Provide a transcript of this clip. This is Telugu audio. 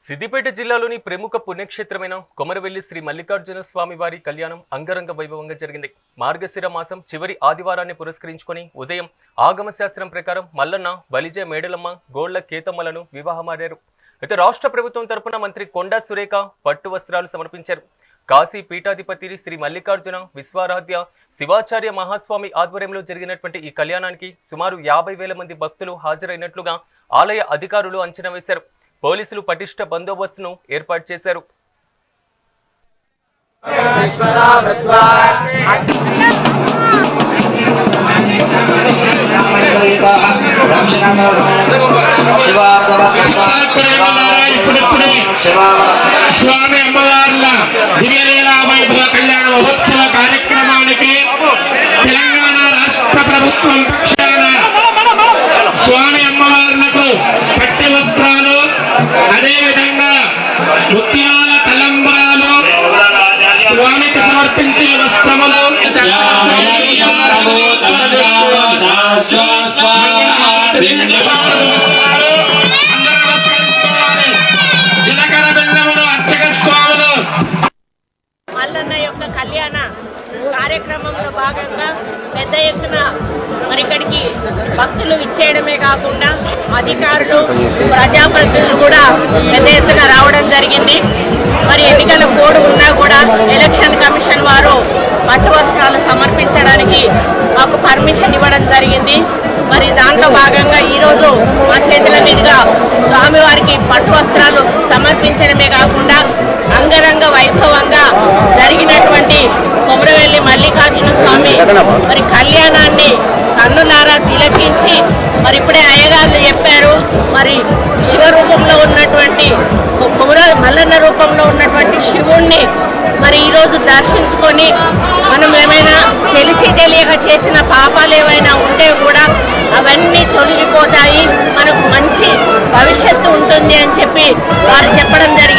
సిద్దిపేట జిల్లాలోని ప్రముఖ పుణ్యక్షేత్రమైన కొమరవెల్లి శ్రీ మల్లికార్జున స్వామి వారి కళ్యాణం అంగరంగ వైభవంగా జరిగింది. మార్గశిర మాసం చివరి ఆదివారాన్ని పురస్కరించుకొని ఉదయం ఆగమ శాస్త్రం ప్రకారం మల్లన్న, బలిజే మేడలమ్మ, గోళ్ల కేతమ్మలను వివాహమాడారు. అయితే రాష్ట్ర ప్రభుత్వం తరపున మంత్రి కొండా సురేఖ పట్టు వస్త్రాలు సమర్పించారు. కాశీ పీఠాధిపతి శ్రీ మల్లికార్జున విశ్వారాధ్య శివాచార్య మహాస్వామి ఆధ్వర్యంలో జరిగినటువంటి ఈ కళ్యాణానికి సుమారు 50,000 మంది భక్తులు హాజరైనట్లుగా ఆలయ అధికారులు అంచనా వేశారు. పోలీసులు పటిష్ట బందోబస్తును ఏర్పాటు చేశారు. స్వామి అమ్మవార్ల దివ్యలీలా వైభవ కళ్యాణ మహోత్సవ కార్యక్రమానికి తెలంగాణ రాష్ట్ర ప్రభుత్వం పక్షాన స్వామి అమ్మవార్లకు పట్టి వస్త్రాలు, అదేవిధంగా ముత్యాల తలంబ్రాలు, స్వామికి సమర్పించే వస్త్రములు, మల్లన్న యొక్క కళ్యాణ కార్యక్రమంలో భాగంగా పెద్ద ఎత్తున మరి ఇక్కడికి భక్తులు విచ్చేయడమే కాకుండా అధికారులు, ప్రజాప్రతినిధులు కూడా పెద్ద ఎత్తున రావడం జరిగింది. మరి ఎన్నికల కోడ్ ఉన్నా కూడా ఎలక్షన్ కమిషన్ వారు పట్టు వస్త్రాలు సమర్పించడానికి మాకు పర్మిషన్ ఇవ్వడం జరిగింది. మరి దాంట్లో భాగంగా ఈరోజు మా చేతుల మీదుగా స్వామివారికి పట్టు వస్త్రాలు సమర్పించడమే కాకుండా అంగరంగ వైభవంగా జరిగినటువంటి కొమరవెల్లి మల్లికార్జున స్వామి మరి కళ్యాణాన్ని కన్నులారా తిలకించి మరి ఇప్పుడే అయ్యగారులు చెప్పారు, మరి శివ రూపంలో ఉన్నటువంటి మల్లన్న రూపంలో ఉన్నటువంటి శివుణ్ణి మరి ఈరోజు దర్శించుకొని మనం ఏమైనా తెలిసి తెలియక చేసిన పాపాలు ఏమైనా ఉంటే కూడా అవన్నీ తొలగిపోతాయి, మనకు మంచి భవిష్యత్తు ఉంటుంది అని చెప్పి వారు చెప్పడం జరిగింది.